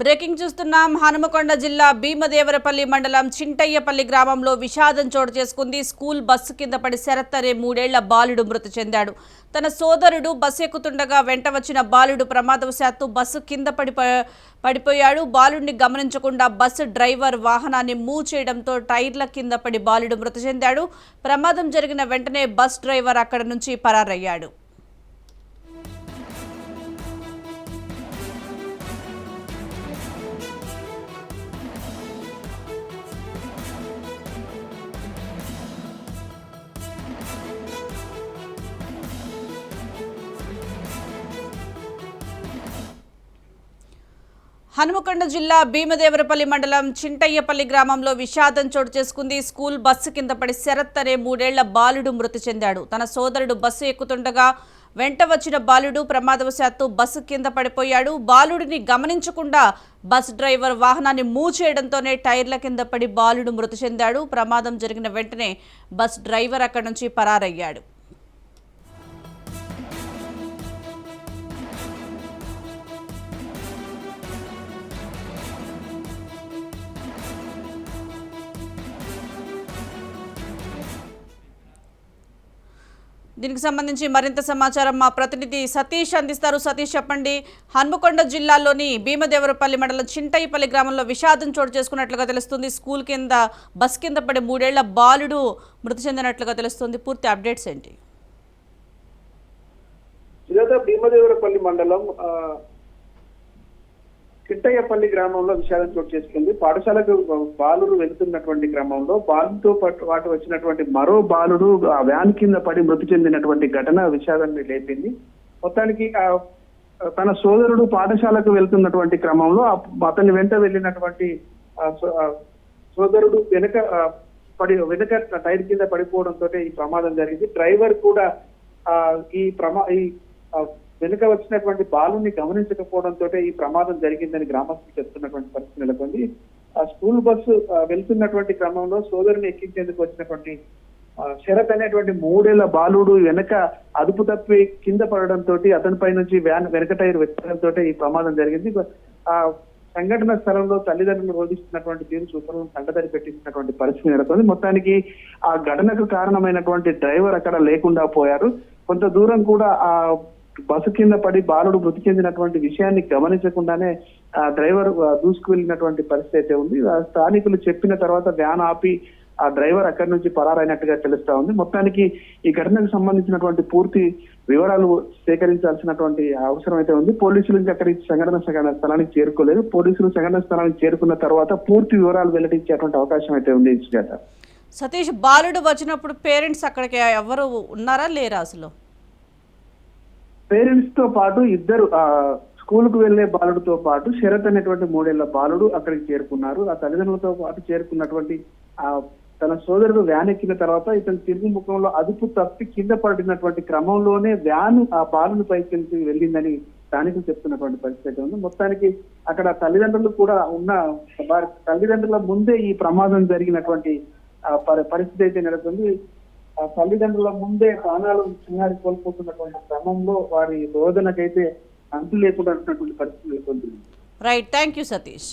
Breaking చూస్తున్నాం. హనుమకొండ జిల్లా భీమదేవరపల్లి మండలం చింటయ్యపల్లి గ్రామంలో విషాదం చోటు చేసుకుంది. స్కూల్ బస్సు కింద పడి శరత్ అనే 3 ఏళ్ల బాలుడు మృతి చెందాడు. తన సోదరుడు బస్సు ఎక్కుతుండగా వెంట వచ్చిన బాలుడు ప్రమాదవశాత్తు బస్సు కింద పడిపోయాడు. బాలుడిని గమనించకుండా బస్సు డ్రైవర్ వాహనాన్ని మూవ్ చేయడంతో టైర్ల కింద పడి బాలుడు మృతి చెందాడు. ప్రమాదం జరిగిన వెంటనే బస్ డ్రైవర్ అక్కడి నుంచి పరారయ్యాడు. హనుమకొండ జిల్లా భీమదేవరపల్లి మండలం చింటయ్యపల్లి గ్రామంలో విషాదం చోటు చేసుకుంది. స్కూల్ బస్సు కింద పడి శరత్ అనే 3 ఏళ్ల బాలుడు మృతి చెందాడు. తన సోదరుడు బస్సు ఎక్కుతుండగా వెంట వచ్చిన బాలుడు ప్రమాదవశాత్తు బస్సు కింద పడిపోయాడు. బాలుడిని గమనించకుండా బస్ డ్రైవర్ వాహనాన్ని మూవ్ చేయడంతోనే టైర్ల కింద పడి బాలుడు మృతి చెందాడు. ప్రమాదం జరిగిన వెంటనే బస్ డ్రైవర్ అక్కడి నుంచి పరారయ్యాడు. దీనికి సంబంధించి మరింత సమాచారం మా ప్రతినిధి సతీష్ అందిస్తారు. సతీష్, చెప్పండి. హన్మకొండ జిల్లాలోని భీమదేవరపల్లి మండలం చింటయ్యపల్లి గ్రామంలో విషాదం చోటు చేసుకున్నట్లుగా తెలుస్తుంది. స్కూల్ కింద బస్ కింద పడి 3 ఏళ్ల బాలుడు మృతి చెందినట్లుగా తెలుస్తుంది. పూర్తి అప్డేట్స్ ఏంటి? భీమదేవరపల్లి మండలం చింటయ్యపల్లి గ్రామంలో విషాదం చోటు చేసుకుంది. పాఠశాలకు బాలుడు వెళుతున్నటువంటి క్రమంలో బాలుతో పాటు వచ్చినటువంటి మరో బాలుడు ఆ వ్యాన్ కింద పడి మృతి చెందినటువంటి ఘటన విషాదాన్ని లేపింది. మొత్తానికి తన సోదరుడు పాఠశాలకు వెళ్తున్నటువంటి క్రమంలో అతని వెంట వెళ్ళినటువంటి సోదరుడు వెనక టైర్ కింద పడిపోవడంతో ఈ ప్రమాదం జరిగింది. డ్రైవర్ కూడా ఈ వెనుక వచ్చినటువంటి బాలుని గమనించకపోవడంతో ఈ ప్రమాదం జరిగిందని గ్రామస్తులు చెప్తున్నటువంటి పరిస్థితి నెలకొంది. ఆ స్కూల్ బస్సు వెళ్తున్నటువంటి క్రమంలో సోదరుని ఎక్కించేందుకు వచ్చినటువంటి శరత్ అనేటువంటి 3 ఏళ్ల బాలుడు వెనక అదుపు తప్పి కింద పడడంతో అతనిపై నుంచి వ్యాన్ వెనక టైర్ వెచ్చడంతో ఈ ప్రమాదం జరిగింది. ఆ సంఘటన స్థలంలో తల్లిదండ్రులు రోధిస్తున్నటువంటి తీరు చూపలను కంటదరి పెట్టిస్తున్నటువంటి పరిస్థితి నెలకొంది. మొత్తానికి ఆ ఘటనకు కారణమైనటువంటి డ్రైవర్ అక్కడ లేకుండా పోయారు. కొంత దూరం కూడా ఆ బస్సు కింద పడి బాలుడు మృతి చెందినటువంటి విషయాన్ని గమనించకుండానే ఆ డ్రైవర్ దూసుకు వెళ్ళినటువంటి పరిస్థితి అయితే ఉంది. స్థానికులు చెప్పిన తర్వాత వ్యాన్ ఆపి ఆ డ్రైవర్ అక్కడి నుంచి పరారైనట్టుగా తెలుస్తా ఉంది. మొత్తానికి ఈ ఘటనకు సంబంధించినటువంటి పూర్తి వివరాలు సేకరించాల్సినటువంటి అవసరం అయితే ఉంది. పోలీసులు ఇంకా అక్కడికి సంఘటన స్థలానికి చేరుకోలేదు. పోలీసులు సంఘటన స్థలానికి చేరుకున్న తర్వాత పూర్తి వివరాలు వెల్లడించేటువంటి అవకాశం అయితే ఉంది. సతీష్, బాలుడు వచ్చినప్పుడు పేరెంట్స్ అక్కడికి ఎవరు ఉన్నారా లేరా? అసలు పేరెంట్స్ తో పాటు ఇద్దరు స్కూల్ కు వెళ్లే బాలుడితో పాటు శరత్ అనేటువంటి 3 ఏళ్ల బాలుడు అక్కడికి చేరుకున్నారు. ఆ తల్లిదండ్రులతో పాటు చేరుకున్నటువంటి తన సోదరుడు వ్యాన్ ఎక్కిన తర్వాత ఇతను తిరుగు ముఖంలో అదుపు తప్పి కింద పడినటువంటి క్రమంలోనే వ్యాన్ ఆ బాలుని పైకి వెళ్ళిందని స్థానికులు చెప్తున్నటువంటి పరిస్థితి ఉంది. మొత్తానికి అక్కడ తల్లిదండ్రులు కూడా తల్లిదండ్రుల ముందే ఈ ప్రమాదం జరిగినటువంటి పరిస్థితి అయితే నెలకొంది. తల్లిదండ్రుల ముందే ప్రాణాలు చిన్నారి కోల్పోతున్నటువంటి క్రమంలో వారి రోదనకైతే అంతు లేకుండా పరిస్థితి నెలకొంది. Right, thank you Satish.